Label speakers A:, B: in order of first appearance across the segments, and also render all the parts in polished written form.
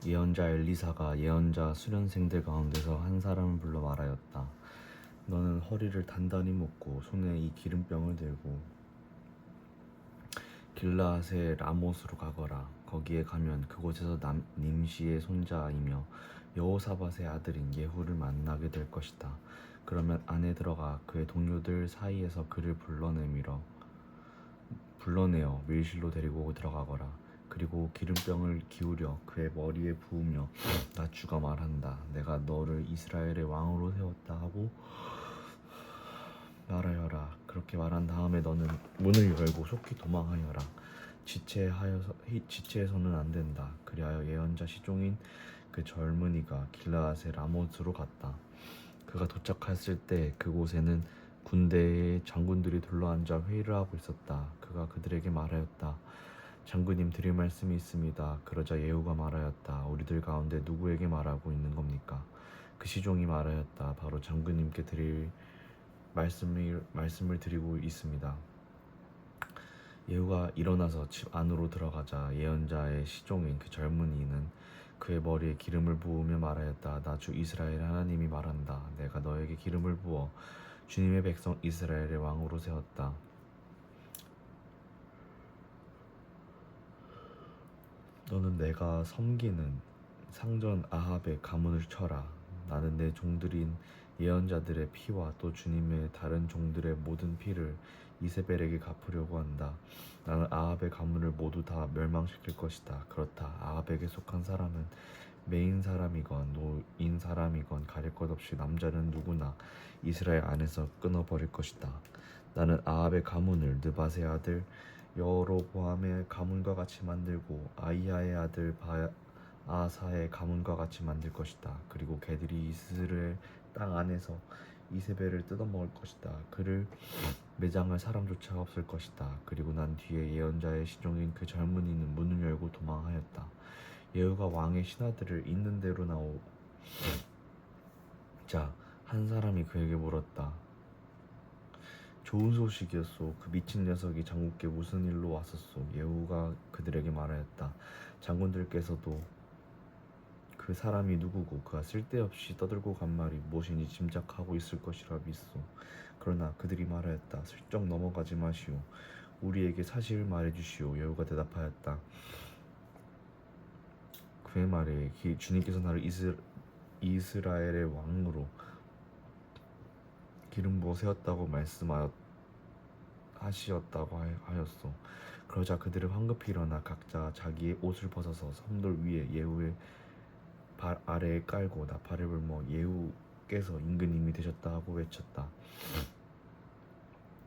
A: 예언자 엘리사가 예언자 수련생들 가운데서 한 사람을 불러 말하였다. 너는 허리를 단단히 묶고 손에 이 기름병을 들고 길라앗의 라못으로 가거라. 거기에 가면 그곳에서 님시의 손자이며 여호사밧의 아들인 예후를 만나게 될 것이다. 그러면 안에 들어가 그의 동료들 사이에서 그를 불러내어 밀실로 데리고 들어가거라. 그리고 기름병을 기울여 그의 머리에 부으며 나 주가 말한다. 내가 너를 이스라엘의 왕으로 세웠다 하고 말하여라. 그렇게 말한 다음에 너는 문을 열고 속히 도망하여라. 지체해서는 안 된다. 그리하여 예언자 시종인 그 젊은이가 길라앗의 라못으로 갔다. 그가 도착했을 때 그곳에는 군대의 장군들이 둘러앉아 회의를 하고 있었다. 그가 그들에게 말하였다. 장군님, 드릴 말씀이 있습니다. 그러자 예후가 말하였다. 우리들 가운데 누구에게 말하고 있는 겁니까? 그 시종이 말하였다. 바로 장군님께 드릴 말씀을 드리고 있습니다. 예후가 일어나서 집 안으로 들어가자 예언자의 시종인 그 젊은이는 그의 머리에 기름을 부으며 말하였다. 나 주 이스라엘 하나님이 말한다. 내가 너에게 기름을 부어 주님의 백성 이스라엘의 왕으로 세웠다. 너는 내가 섬기는 상전 아합의 가문을 쳐라. 나는 내 종들인 예언자들의 피와 또 주님의 다른 종들의 모든 피를 이세벨에게 갚으려고 한다. 나는 아합의 가문을 모두 다 멸망시킬 것이다. 그렇다. 아합에게 속한 사람은 메인 사람이건 노인 사람이건 가릴 것 없이 남자는 누구나 이스라엘 안에서 끊어버릴 것이다. 나는 아합의 가문을 느밧의 아들 여로보암의 가문과 같이 만들고 아이야의 아들 바아사의 가문과 같이 만들 것이다. 그리고 개들이 이스라엘 땅 안에서 이세벨을 뜯어먹을 것이다. 그를 매장할 사람조차 없을 것이다. 그리고 난 뒤에 예언자의 시종인 그 젊은이는 문을 열고 도망하였다. 예후가 왕의 신하들을 있는 대로 나오자 한 사람이 그에게 물었다. 좋은 소식이었소. 그 미친 녀석이 장군께 무슨 일로 왔었소? 예후가 그들에게 말하였다. 장군들께서도 그 사람이 누구고 그가 쓸데없이 떠들고 간 말이 무엇인지 짐작하고 있을 것이라 믿소. 그러나 그들이 말하였다. 슬쩍 넘어가지 마시오. 우리에게 사실을 말해주시오. 예후가 대답하였다. 그의 말에 주님께서 나를 이스라엘의 왕으로 기름 부어 세웠다고 말씀하시었다고 하였소. 그러자 그들은 황급히 일어나 각자 자기의 옷을 벗어서 섬돌 위에 예후의 발 아래에 깔고 나팔을 불며 예후께서 임금님이 되셨다 하고 외쳤다.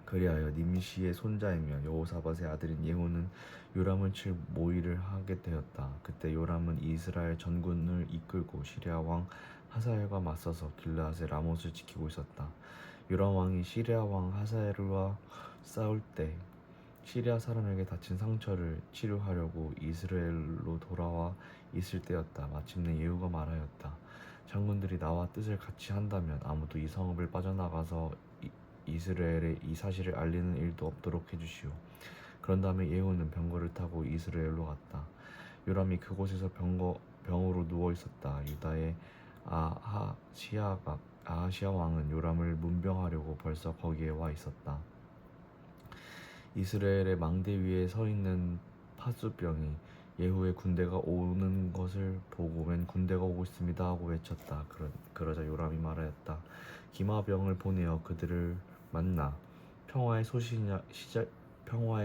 A: 그리하여 님시의 손자이며 여호사밧의 아들인 예후는 요람을 칠 모의를 하게 되었다. 그때 요람은 이스라엘 전군을 이끌고 시리아 왕 하사엘과 맞서서 길르앗의 라못을 지키고 있었다. 요람 왕이 시리아 왕 하사엘과 싸울 때 시리아 사람에게 다친 상처를 치료하려고 이스라엘로 돌아와 있을 때였다. 마침내 예후가 말하였다. 장군들이 나와 뜻을 같이 한다면 아무도 이 성읍을 빠져나가서 이스라엘에 이 사실을 알리는 일도 없도록 해주시오. 그런 다음에 예후는 병거를 타고 이스라엘로 갔다. 요람이 그곳에서 병으로 누워 있었다. 유다의 아하시아 왕은 요람을 문병하려고 벌써 거기에 와 있었다. 이스라엘의 망대 위에 서 있는 파수병이 예후의 군대가 오는 것을 보고 웬 군대가 오고 있습니다 하고 외쳤다. 그러자 요람이 말하였다. 기마병을 보내어 그들을 만나 평화의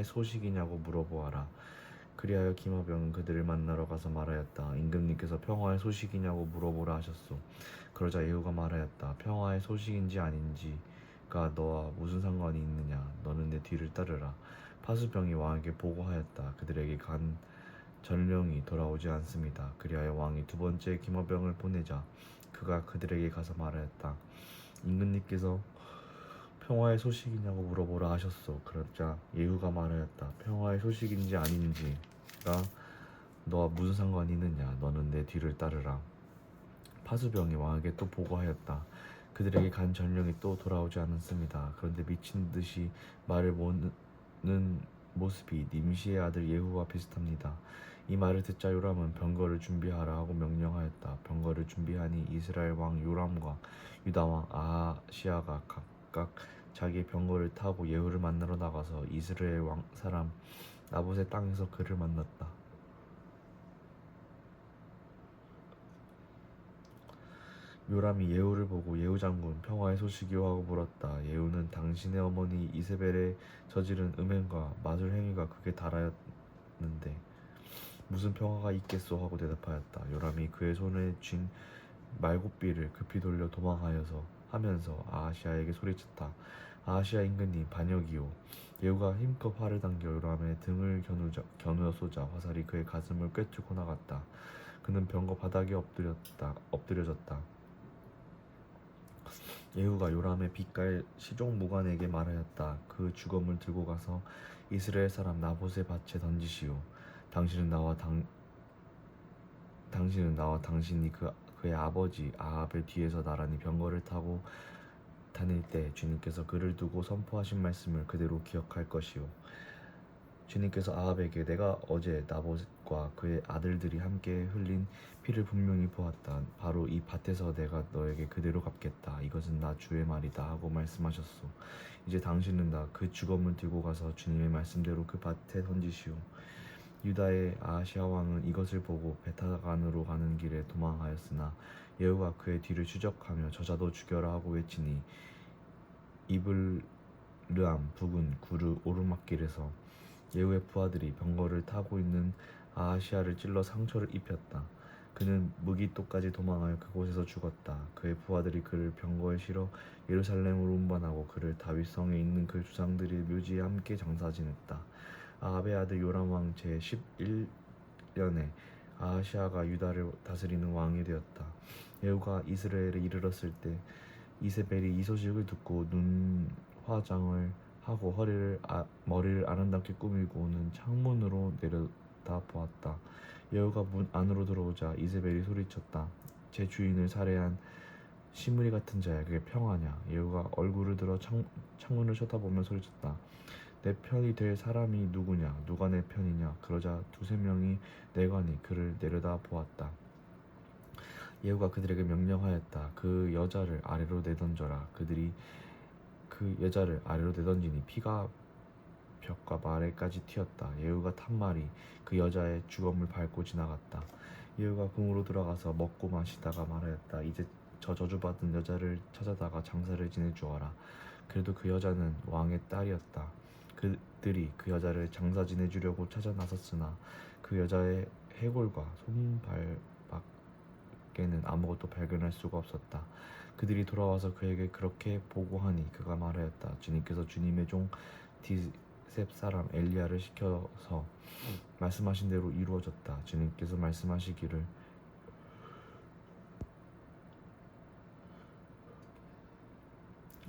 A: 소식이냐고 물어보아라. 그리하여 기마병은 그들을 만나러 가서 말하였다. 임금님께서 평화의 소식이냐고 물어보라 하셨소. 그러자 예후가 말하였다. 평화의 소식인지 아닌지가 너와 무슨 상관이 있느냐. 너는 내 뒤를 따르라. 파수병이 왕에게 보고하였다. 그들에게 간 전령이 돌아오지 않습니다. 그리하여 왕이 두 번째 기마병을 보내자 그가 그들에게 가서 말하였다. 임금님께서 평화의 소식이냐고 물어보라 하셨소. 그러자 예후가 말하였다. 평화의 소식인지 아닌지가 너와 무슨 상관이 있느냐. 너는 내 뒤를 따르라. 파수병이 왕에게 또 보고하였다. 그들에게 간 전령이 또 돌아오지 않았습니다. 그런데 미친 듯이 말을 모는 모습이 님시의 아들 예후와 비슷합니다. 이 말을 듣자 요람은 병거를 준비하라 하고 명령하였다. 병거를 준비하니 이스라엘 왕 요람과 유다 왕 아하시아가 각각 자기의 병거를 타고 예후를 만나러 나가서 이스라엘 왕 사람 나봇의 땅에서 그를 만났다. 요람이 예후를 보고 예후 장군 평화의 소식이오 하고 물었다. 예후는 당신의 어머니 이세벨의 저지른 음행과 마술 행위가 극에 달하였는데 무슨 평화가 있겠소 하고 대답하였다. 요람이 그의 손에 쥔 말굽비를 급히 돌려 도망하여서 하면서 아하시아에게 소리쳤다. 아하시아 임금님 반역이오. 예후가 힘껏 활을 당겨 요람의 등을 겨누어 쏘자 화살이 그의 가슴을 꿰뚫고 나갔다. 그는 병거 바닥에 엎드려졌다. 예후가 요람의 빛깔 시종 무관에게 말하였다. 그 주검을 들고 가서 이스라엘 사람 나봇의 밭에 던지시오. 당신은 나와 당신이 그의 아버지 아합의 뒤에서 나란히 병거를 타고 다닐 때 주님께서 그를 두고 선포하신 말씀을 그대로 기억할 것이오. 주님께서 아합에게 내가 어제 나봇과 그의 아들들이 함께 흘린 피를 분명히 보았다. 바로 이 밭에서 내가 너에게 그대로 갚겠다. 이것은 나 주의 말이다 하고 말씀하셨소. 이제 당신은 그 주검을 들고 가서 주님의 말씀대로 그 밭에 던지시오. 유다의 아하시아 왕은 이것을 보고 베타간으로 가는 길에 도망하였으나 예후가 그의 뒤를 추적하며 저자도 죽여라 하고 외치니 이블르암 북은 구르 오르막길에서 예후의 부하들이 병거를 타고 있는 아하시아를 찔러 상처를 입혔다. 그는 무기토까지 도망하여 그곳에서 죽었다. 그의 부하들이 그를 병거에 실어 예루살렘으로 운반하고 그를 다윗성에 있는 그 조상들의 묘지에 함께 장사 지냈다. 아합의 아들 요람 왕 제11년에 아하시아가 유다를 다스리는 왕이 되었다. 예후가 이스라엘에 이르렀을 때 이세벨이 이 소식을 듣고 눈 화장을 하고 머리를 아름답게 꾸미고 오는 창문으로 내려다 보았다. 예후가 문 안으로 들어오자 이세벨이 소리쳤다. 제 주인을 살해한 시므리 같은 자야, 그게 평하냐? 예후가 얼굴을 들어 창문을 쳐다보며 소리쳤다. 내 편이 될 사람이 누구냐? 누가 내 편이냐? 그러자 두세 명이 내관이 그를 내려다 보았다. 예후가 그들에게 명령하였다. 그 여자를 아래로 내던져라. 그들이 그 여자를 아래로 내던지니 피가 벽과 말에까지 튀었다. 예후가 탄 말이 그 여자의 주검을 밟고 지나갔다. 예후가 궁으로 들어가서 먹고 마시다가 말하였다. 이제 저 저주받은 여자를 찾아다가 장사를 지내주어라. 그래도 그 여자는 왕의 딸이었다. 그들이 그 여자를 장사 지내주려고 찾아 나섰으나 그 여자의 해골과 손발밖에는 아무것도 발견할 수가 없었다. 그들이 돌아와서 그에게 그렇게 보고하니 그가 말하였다. 주님께서 주님의 종 디셉 사람 엘리야를 시켜서 말씀하신 대로 이루어졌다. 주님께서 말씀하시기를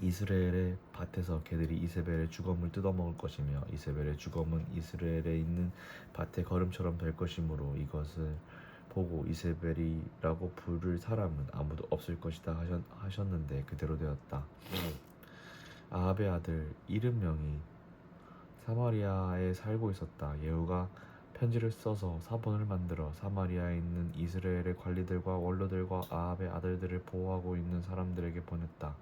A: 이스라엘의 밭에서 개들이 이세벨의 주검을 뜯어먹을 것이며 이세벨의 주검은 이스라엘에 있는 밭의 거름처럼 될 것이므로 이것을 보고 이세벨이라고 부를 사람은 아무도 없을 것이다 하셨는데 그대로 되었다. 아합의 아들 이른 명이 사마리아에 살고 있었다. 예후가 편지를 써서 사본을 만들어 사마리아에 있는 이스라엘의 관리들과 원로들과 아합의 아들들을 보호하고 있는 사람들에게 보냈다.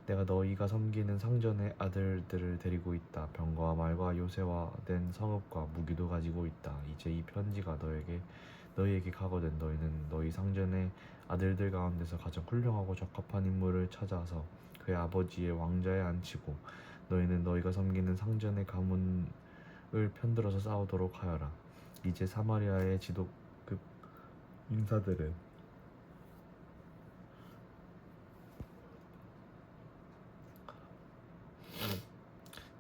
A: 내가 너희가 섬기는 상전의 아들들을 데리고 있다. 병거와 말과 요새화된 성읍과 무기도 가지고 있다. 이제 이 편지가 너희에게 가거든 너희는 너희 상전의 아들들 가운데서 가장 훌륭하고 적합한 인물을 찾아서 그의 아버지의 왕좌에 앉히고 너희는 너희가 섬기는 상전의 가문을 편들어서 싸우도록 하여라. 이제 사마리아의 지도급 인사들은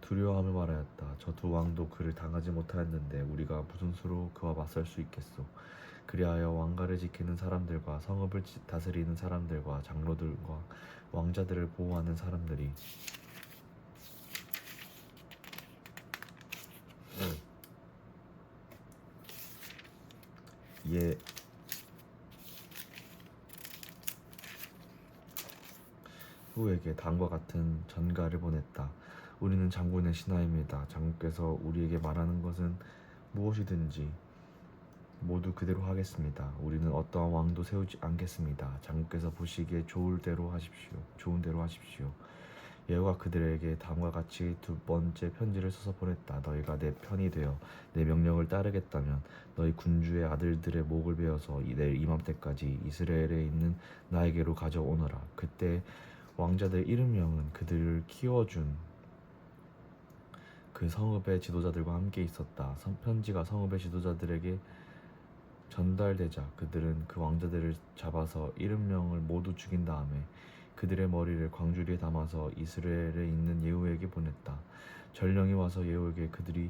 A: 두려워하며 말하였다. 저 두 왕도 그를 당하지 못하였는데 우리가 무슨 수로 그와 맞설 수 있겠소. 그리하여 왕가를 지키는 사람들과 성읍을 다스리는 사람들과 장로들과 왕자들을 보호하는 사람들이 예후에게 다음과 같은 전가를 보냈다. 우리는 장군의 신하입니다. 장군께서 우리에게 말하는 것은 무엇이든지 모두 그대로 하겠습니다. 우리는 어떠한 왕도 세우지 않겠습니다. 장군께서 보시기에 좋은 대로 하십시오. 여호와 그들에게 다음과 같이 두 번째 편지를 써서 보냈다. 너희가 내 편이 되어 내 명령을 따르겠다면 너희 군주의 아들들의 목을 베어서 내일 이맘때까지 이스라엘에 있는 나에게로 가져오너라. 그때 왕자들 70명은 그들을 키워준 그 성읍의 지도자들과 함께 있었다. 편지가 성읍의 지도자들에게 전달되자 그들은 그 왕자들을 잡아서 70명을 모두 죽인 다음에 그들의 머리를 광주리에 담아서 이스라엘에 있는 예후에게 보냈다. 전령이 와서 예후에게 그들이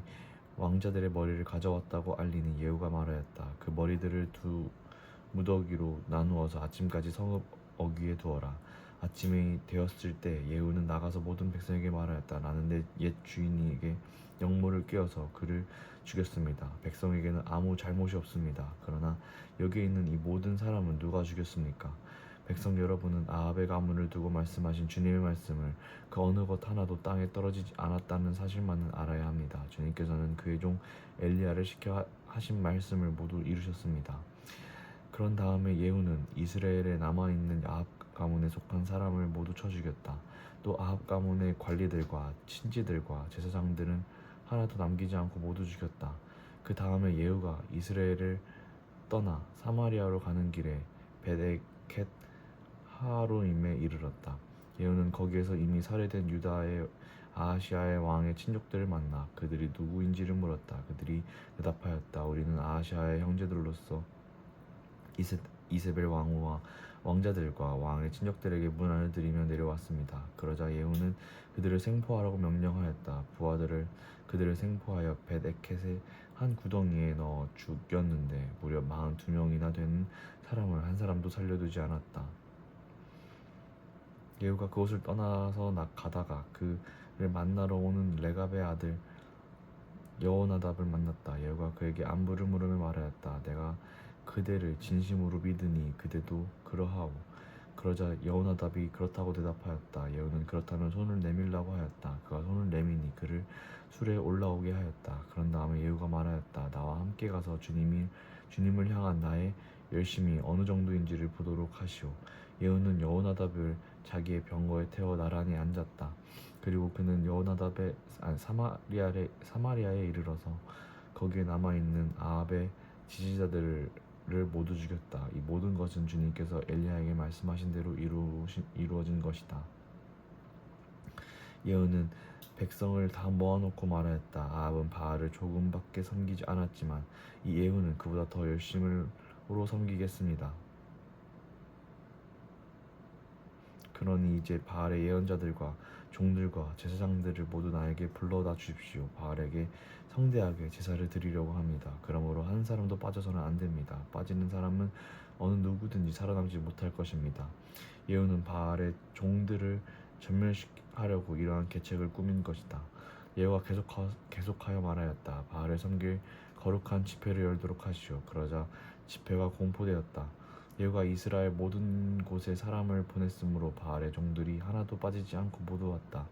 A: 왕자들의 머리를 가져왔다고 알리니 예후가 말하였다. 그 머리들을 두 무더기로 나누어서 아침까지 성읍 어귀에 두어라. 아침이 되었을 때 예후는 나가서 모든 백성에게 말하였다. 나는 내 옛 주인에게 영모를 꿰어서 그를 죽였습니다. 백성에게는 아무 잘못이 없습니다. 그러나 여기에 있는 이 모든 사람은 누가 죽였습니까? 백성 여러분은 아합의 가문을 두고 말씀하신 주님의 말씀을 그 어느 것 하나도 땅에 떨어지지 않았다는 사실만은 알아야 합니다. 주님께서는 그의 종 엘리야를 시켜 하신 말씀을 모두 이루셨습니다. 그런 다음에 예후는 이스라엘에 남아있는 아합 가문에 속한 사람을 모두 쳐 죽였다. 또 아합 가문의 관리들과 친지들과 제사장들은 하나도 남기지 않고 모두 죽였다. 그 다음에 예후가 이스라엘을 떠나 사마리아로 가는 길에 베데켓 하로임에 이르렀다. 예후는 거기에서 이미 살해된 유다의 아하시아의 왕의 친족들을 만나 그들이 누구인지를 물었다. 그들이 대답하였다. 우리는 아하시아의 형제들로서 이세벨 왕후와 왕자들과 왕의 친족들에게 문안을 드리며 내려왔습니다. 그러자 예후는 그들을 생포하라고 명령하였다. 부하들을 그들을 생포하여 벳에켓의 한 구덩이에 넣어 죽였는데 무려 42명이나 되는 사람을 한 사람도 살려두지 않았다. 예후가 그곳을 떠나서 가다가 그를 만나러 오는 레갑의 아들 여호나답을 만났다. 예후가 그에게 안부를 물으며 말하였다. 내가 그대를 진심으로 믿으니 그대도 그러하오. 그러자 여호나답이 그렇다고 대답하였다. 예후는 그렇다면 손을 내밀라고 하였다. 그가 손을 내미니 그를 술에 올라오게 하였다. 그런 다음에 예후가 말하였다. 나와 함께 가서 주님을 향한 나의 열심이 어느 정도인지를 보도록 하시오. 예후는 여호나답을 자기의 병거에 태워 나란히 앉았다. 그리고 그는 사마리아에 이르러서 거기에 남아있는 아합의 지지자들을 모두 죽였다. 이 모든 것은 주님께서 엘리야에게 말씀하신 대로 이루어진 것이다. 예후는 백성을 다 모아놓고 말하였다. 아합은 바알을 조금밖에 섬기지 않았지만 이 예후는 그보다 더 열심으로 섬기겠습니다. 그러니 이제 바알의 예언자들과 종들과 제사장들을 모두 나에게 불러다 주십시오. 바알에게 성대하게 제사를 드리려고 합니다. 그러므로 한 사람도 빠져서는 안 됩니다. 빠지는 사람은 어느 누구든지 살아남지 못할 것입니다. 예후는 바알의 종들을 전멸하려고 이러한 계책을 꾸민 것이다. 예후가 계속하여 말하였다. 바알을 섬길 거룩한 집회를 열도록 하시오. 그러자 집회가 공포되었다. 예후가 이스라엘 모든 곳에 사람을 보냈으므로 바알의 종들이 하나도 빠지지 않고 모두 왔다.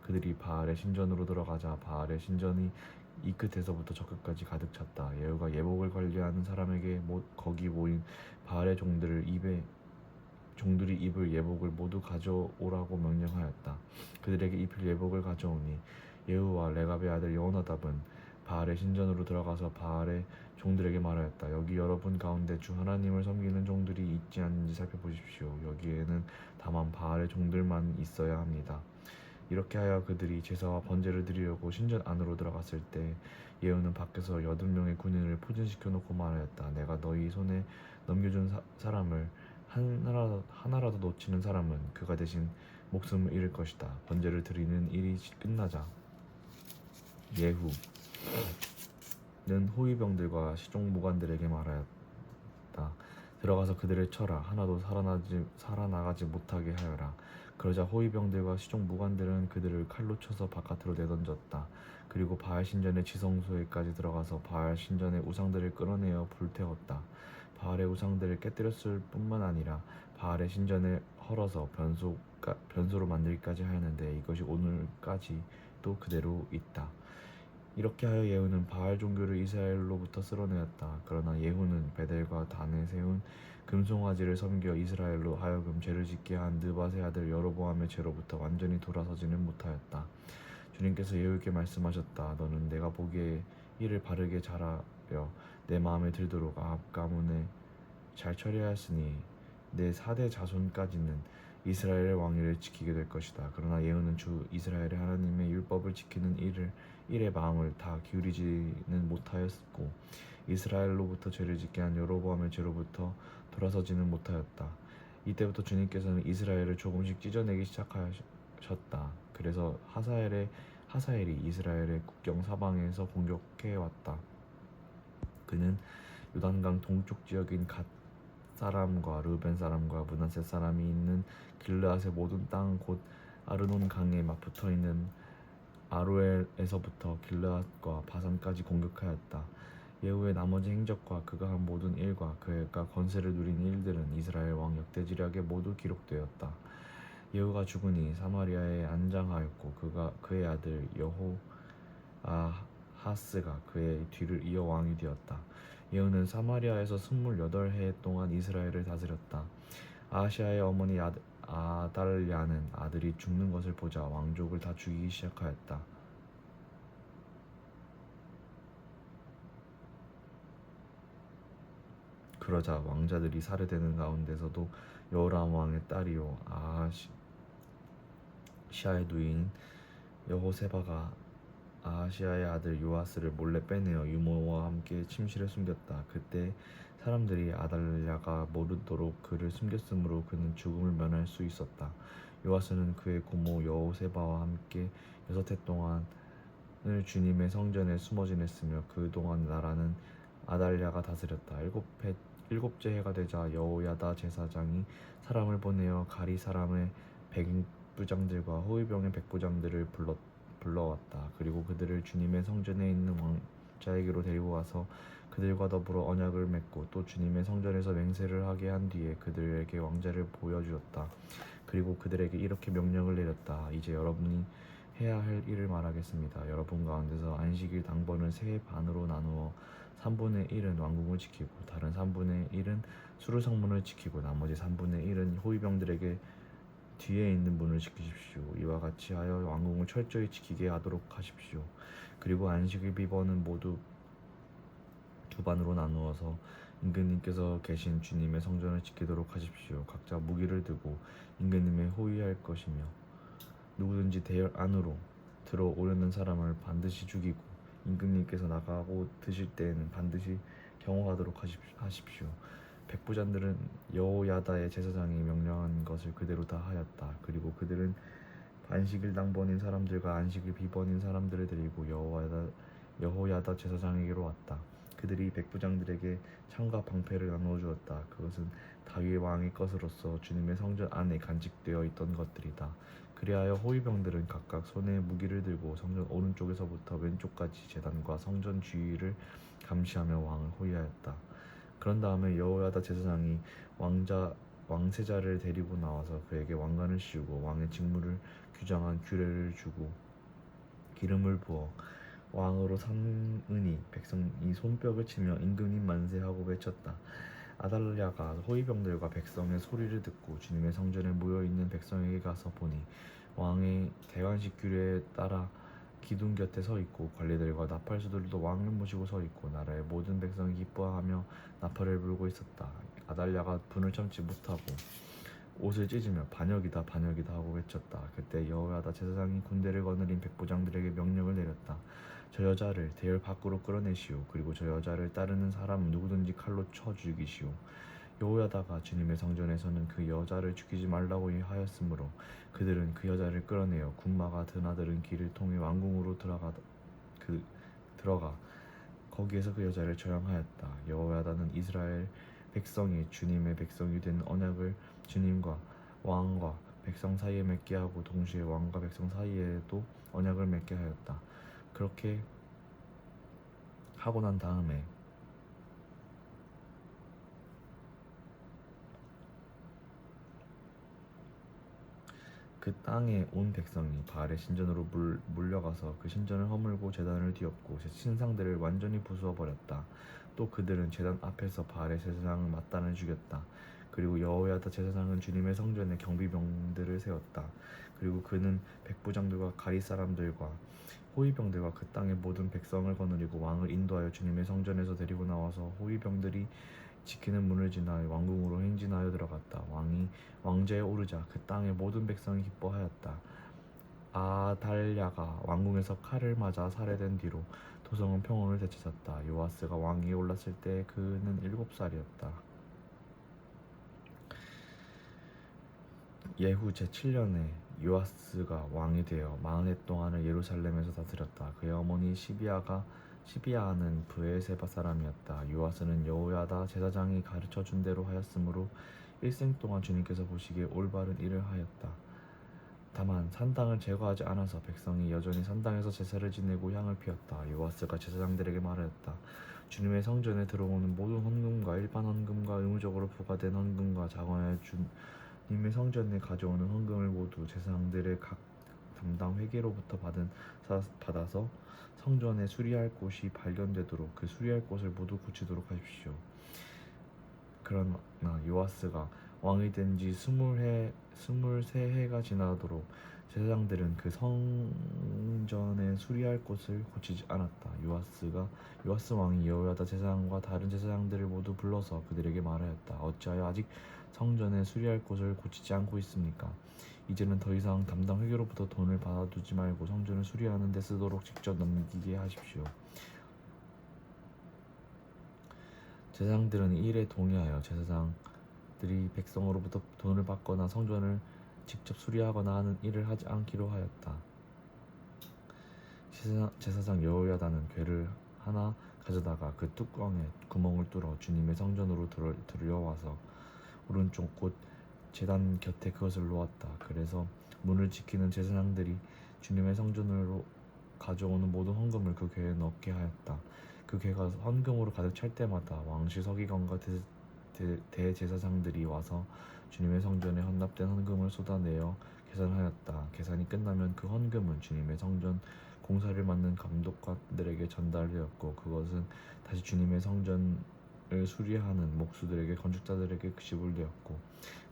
A: 그들이 바알의 신전으로 들어가자 바알의 신전이 이 끝에서부터 저 끝까지 가득 찼다. 예후가 예복을 관리하는 사람에게 거기 모인 바알의 종들이 입을 예복을 모두 가져오라고 명령하였다. 그들에게 입힐 예복을 가져오니 예후와 레갑의 아들 여호나답은 바알의 신전으로 들어가서 바알의 종들에게 말하였다. 여기 여러분 가운데 주 하나님을 섬기는 종들이 있지 않는지 살펴보십시오. 여기에는 다만 바알의 종들만 있어야 합니다. 이렇게 하여 그들이 제사와 번제를 드리려고 신전 안으로 들어갔을 때 예후는 밖에서 80명의 군인을 포진시켜 놓고 말하였다. 내가 너희 손에 넘겨준 사람을 하나라도 놓치는 사람은 그가 대신 목숨을 잃을 것이다. 번제를 드리는 일이 끝나자 예후는 호위병들과 시종무관들에게 말하였다. 들어가서 그들을 쳐라. 하나도 살아나가지 못하게 하여라. 그러자 호위병들과 시종무관들은 그들을 칼로 쳐서 바깥으로 내던졌다. 그리고 바알 신전의 지성소에까지 들어가서 바알 신전의 우상들을 끌어내어 불태웠다. 바알의 우상들을 깨뜨렸을 뿐만 아니라 바알의 신전을 헐어서 변소로 만들기까지 하였는데 이것이 오늘까지도 그대로 있다. 이렇게 하여 예후는 바알 종교를 이스라엘로부터 쓸어내었다. 그러나 예후는 베델과 단에 세운 금송아지를 섬겨 이스라엘로 하여금 죄를 짓게 한 느밧의 아들 여로보암의 죄로부터 완전히 돌아서지는 못하였다. 주님께서 예후에게 말씀하셨다. 너는 내가 보기에 일을 바르게 잘하여 내 마음에 들도록 아합 가문에 잘 처리하였으니 내 4대 자손까지는 이스라엘의 왕위를 지키게 될 것이다. 그러나 예후는 주 이스라엘의 하나님의 율법을 지키는 일에 마음을 다 기울이지는 못하였고 이스라엘로부터 죄를 짓게 한 여로보암의 죄로부터 돌아서지는 못하였다. 이때부터 주님께서는 이스라엘을 조금씩 찢어내기 시작하셨다. 그래서 하사엘이 이스라엘의 국경 사방에서 공격해 왔다. 그는 요단강 동쪽 지역인 갓 사람과 르벤 사람과 므낫세 사람이 있는 길르앗의 모든 땅 곧 아르논 강에 맞붙어 있는 아로엘에서부터 길르앗과 바산까지 공격하였다. 예후의 나머지 행적과 그가 한 모든 일과 그가 건세를 누린 일들은 이스라엘 왕 역대지략에 모두 기록되었다. 예후가 죽으니 사마리아에 안장하였고 그의 아들 여호아하스가 그의 뒤를 이어 왕이 되었다. 예후는 사마리아에서 28해 동안 이스라엘을 다스렸다. 아하시아의 어머니 아달랴는 아들이 죽는 것을 보자 왕족을 다 죽이기 시작하였다. 그러자 왕자들이 살해되는 가운데서도 여호람 왕의 딸이요 아하시아의 누이인 여호세바가 아하시아의 아들 요아스를 몰래 빼내어 유모와 함께 침실에 숨겼다. 그때 사람들이 아달랴가 모르도록 그를 숨겼으므로 그는 죽음을 면할 수 있었다. 요아스는 그의 고모 여호세바와 함께 6해 동안을 주님의 성전에 숨어 지냈으며 그 동안 나라는 아달랴가 다스렸다. 일곱째 해가 되자 여호야다 제사장이 사람을 보내어 가리 사람의 백부장들과 호위병의 백부장들을 불러왔다. 그리고 그들을 주님의 성전에 있는 왕자에게로 데리고 와서 그들과 더불어 언약을 맺고 또 주님의 성전에서 맹세를 하게 한 뒤에 그들에게 왕자를 보여주었다. 그리고 그들에게 이렇게 명령을 내렸다. 이제 여러분이 해야 할 일을 말하겠습니다. 여러분 가운데서 안식일 당번을 세 반으로 나누어 3분의 1은 왕궁을 지키고 다른 3분의 1은 수르성문을 지키고 나머지 3분의 1은 호위병들에게 뒤에 있는 문을 지키십시오. 이와 같이 하여 왕궁을 철저히 지키게 하도록 하십시오. 그리고 안식일 비번은 모두 2반으로 나누어서 임금님께서 계신 주님의 성전을 지키도록 하십시오. 각자 무기를 들고 임금님의 호위할 것이며 누구든지 대열 안으로 들어오려는 사람을 반드시 죽이고 임금님께서 나가고 드실 때에는 반드시 경호하도록 하십시오. 백부장들은 여호야다의 제사장이 명령한 것을 그대로 다 하였다. 그리고 그들은 안식일 당번인 사람들과 안식일 비번인 사람들을 데리고 여호야다 제사장에게로 왔다. 그들이 백부장들에게 창과 방패를 나누어 주었다. 그것은 다윗 왕의 것으로서 주님의 성전 안에 간직되어 있던 것들이다. 그리하여 호위병들은 각각 손에 무기를 들고 성전 오른쪽에서부터 왼쪽까지 제단과 성전 주위를 감시하며 왕을 호위하였다. 그런 다음에 여호야다 제사장이 왕세자를 데리고 나와서 그에게 왕관을 씌우고 왕의 직무를 규정한 규례를 주고 기름을 부어 왕으로 삼으니 백성이 손뼉을 치며 임금님 만세하고 외쳤다. 아달랴가 호위병들과 백성의 소리를 듣고 주님의 성전에 모여있는 백성에게 가서 보니 왕의 대관식 규례에 따라 기둥 곁에 서 있고 관리들과 나팔수들도 왕을 모시고 서 있고 나라의 모든 백성이 기뻐하며 나팔을 불고 있었다. 아달랴가 분을 참지 못하고 옷을 찢으며 반역이다 반역이다 하고 외쳤다. 그때 여호야다 제사장이 군대를 거느린 백부장들에게 명령을 내렸다. 저 여자를 대열 밖으로 끌어내시오. 그리고 저 여자를 따르는 사람 누구든지 칼로 쳐 죽이시오. 여호야다가 주님의 성전에서는 그 여자를 죽이지 말라고 하였으므로 그들은 그 여자를 끌어내어 군마가 드나드는 길을 통해 왕궁으로 들어가 거기에서 그 여자를 처형하였다. 여호야다는 이스라엘 백성이 주님의 백성이 된 언약을 주님과 왕과 백성 사이에 맺게 하고 동시에 왕과 백성 사이에도 언약을 맺게 하였다. 그렇게 하고 난 다음에 그 땅에 온 백성이 바알의 신전으로 몰려가서 그 신전을 허물고 제단을 뒤엎고 신상들을 완전히 부수어 버렸다. 또 그들은 제단 앞에서 바알의 제사장을 마단을 죽였다. 그리고 여호야다 제사장은 주님의 성전에 경비병들을 세웠다. 그리고 그는 백부장들과 가리 사람들과 호위병들과 그 땅의 모든 백성을 거느리고 왕을 인도하여 주님의 성전에서 데리고 나와서 호위병들이 지키는 문을 지나 왕궁으로 행진하여 들어갔다. 왕이 왕좌에 오르자 그 땅의 모든 백성이 기뻐하였다. 아달랴가 왕궁에서 칼을 맞아 살해된 뒤로 도성은 평온을 되찾았다. 요아스가 왕위에 올랐을 때 그는 7살이었다. 예후 제7년에 요아스가 왕이 되어 40해 동안을 예루살렘에서 다스렸다. 그의 어머니 시비아는 브에세바 사람이었다. 요아스는 여호야다 제사장이 가르쳐 준 대로 하였으므로 일생 동안 주님께서 보시기에 올바른 일을 하였다. 다만 산당을 제거하지 않아서 백성이 여전히 산당에서 제사를 지내고 향을 피웠다. 요아스가 제사장들에게 말하였다. 주님의 성전에 들어오는 모든 헌금과 일반 헌금과 의무적으로 부과된 헌금과 자관하여 주님의 성전에 가져오는 헌금을 모두 제사장들의 각 담당 회계로부터 받아서 성전에 수리할 곳이 발견되도록 그 수리할 곳을 모두 고치도록 하십시오. 그러나 요아스가 왕이 된 지 23해가 지나도록 제사장들은 그 성전에 수리할 곳을 고치지 않았다. 요아스 왕이 여호야다 제사장과 다른 제사장들을 모두 불러서 그들에게 말하였다. 어찌하여 아직 성전에 수리할 곳을 고치지 않고 있습니까? 이제는 더 이상 담당 회계로부터 돈을 받아두지 말고 성전을 수리하는 데 쓰도록 직접 넘기게 하십시오. 제사장들은 이 일에 동의하여 제사장들이 백성으로부터 돈을 받거나 성전을 직접 수리하거나 하는 일을 하지 않기로 하였다. 제사장 여호야다는 괴를 하나 가져다가 그 뚜껑에 구멍을 뚫어 주님의 성전으로 들여와서 오른쪽 곧 제단 곁에 그것을 놓았다. 그래서 문을 지키는 제사장들이 주님의 성전으로 가져오는 모든 헌금을 그 궤에 넣게 하였다. 그 궤가 헌금으로 가득 찰 때마다 왕실 서기관과 대제사장들이 와서 주님의 성전에 헌납된 헌금을 쏟아내어 계산하였다. 계산이 끝나면 그 헌금은 주님의 성전 공사를 맡는 감독관들에게 전달되었고 그것은 다시 주님의 성전을 수리하는 목수들에게 건축자들에게 지불되었고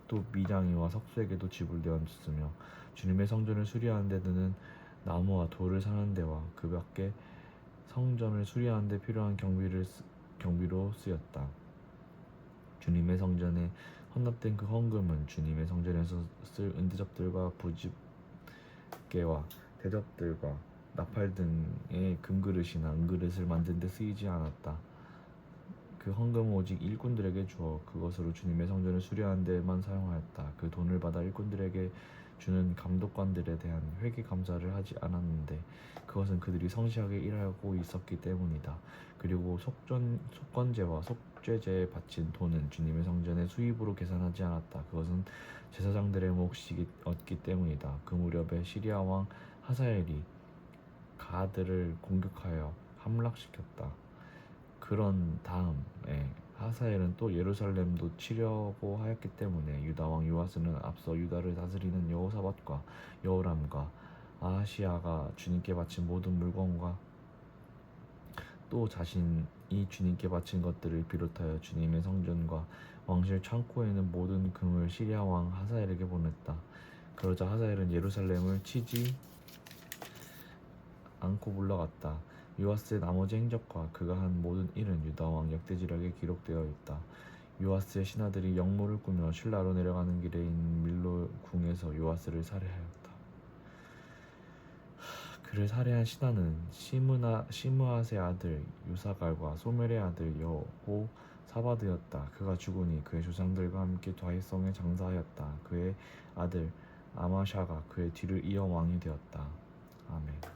A: 또 미장이와 석수에게도 지불되었으며 주님의 성전을 수리하는 데 드는 나무와 돌을 사는 데와 그 밖에 성전을 수리하는 데 필요한 경비로 쓰였다. 주님의 성전에 헌납된 그 헌금은 주님의 성전에서 쓸 은대접들과 부집개와 대접들과 나팔 등의 금그릇이나 은그릇을 만드는 데 쓰이지 않았다. 그 헌금은 오직 일꾼들에게 주어 그것으로 주님의 성전을 수리하는 데만 사용하였다. 그 돈을 받아 일꾼들에게 주는 감독관들에 대한 회계 감사를 하지 않았는데 그것은 그들이 성실하게 일하고 있었기 때문이다. 그리고 속건제와 속죄제에 바친 돈은 주님의 성전의 수입으로 계산하지 않았다. 그것은 제사장들의 몫이었기 때문이다. 그 무렵에 시리아 왕 하사엘이 가드를 공격하여 함락시켰다. 그런 다음에 하사엘은 또 예루살렘도 치려고 하였기 때문에 유다 왕 요아스는 앞서 유다를 다스리는 여호사밧과 여호람과 아하시야가 주님께 바친 모든 물건과 또 자신이 주님께 바친 것들을 비롯하여 주님의 성전과 왕실 창고에 있는 모든 금을 시리아 왕 하사엘에게 보냈다. 그러자 하사엘은 예루살렘을 치지 않고 물러갔다. 요아스의 나머지 행적과 그가 한 모든 일은 유다 왕 역대지략에 기록되어 있다. 요아스의 신하들이 영모를 꾸며 실라로 내려가는 길에 있는 밀로 궁에서 요아스를 살해하였다. 그를 살해한 신하는 시므아스의 아들 요사갈과 소멜의 아들 여호사바드였다. 그가 죽으니 그의 조상들과 함께 다윗성에 장사하였다. 그의 아들 아마샤가 그의 뒤를 이어 왕이 되었다. 아멘.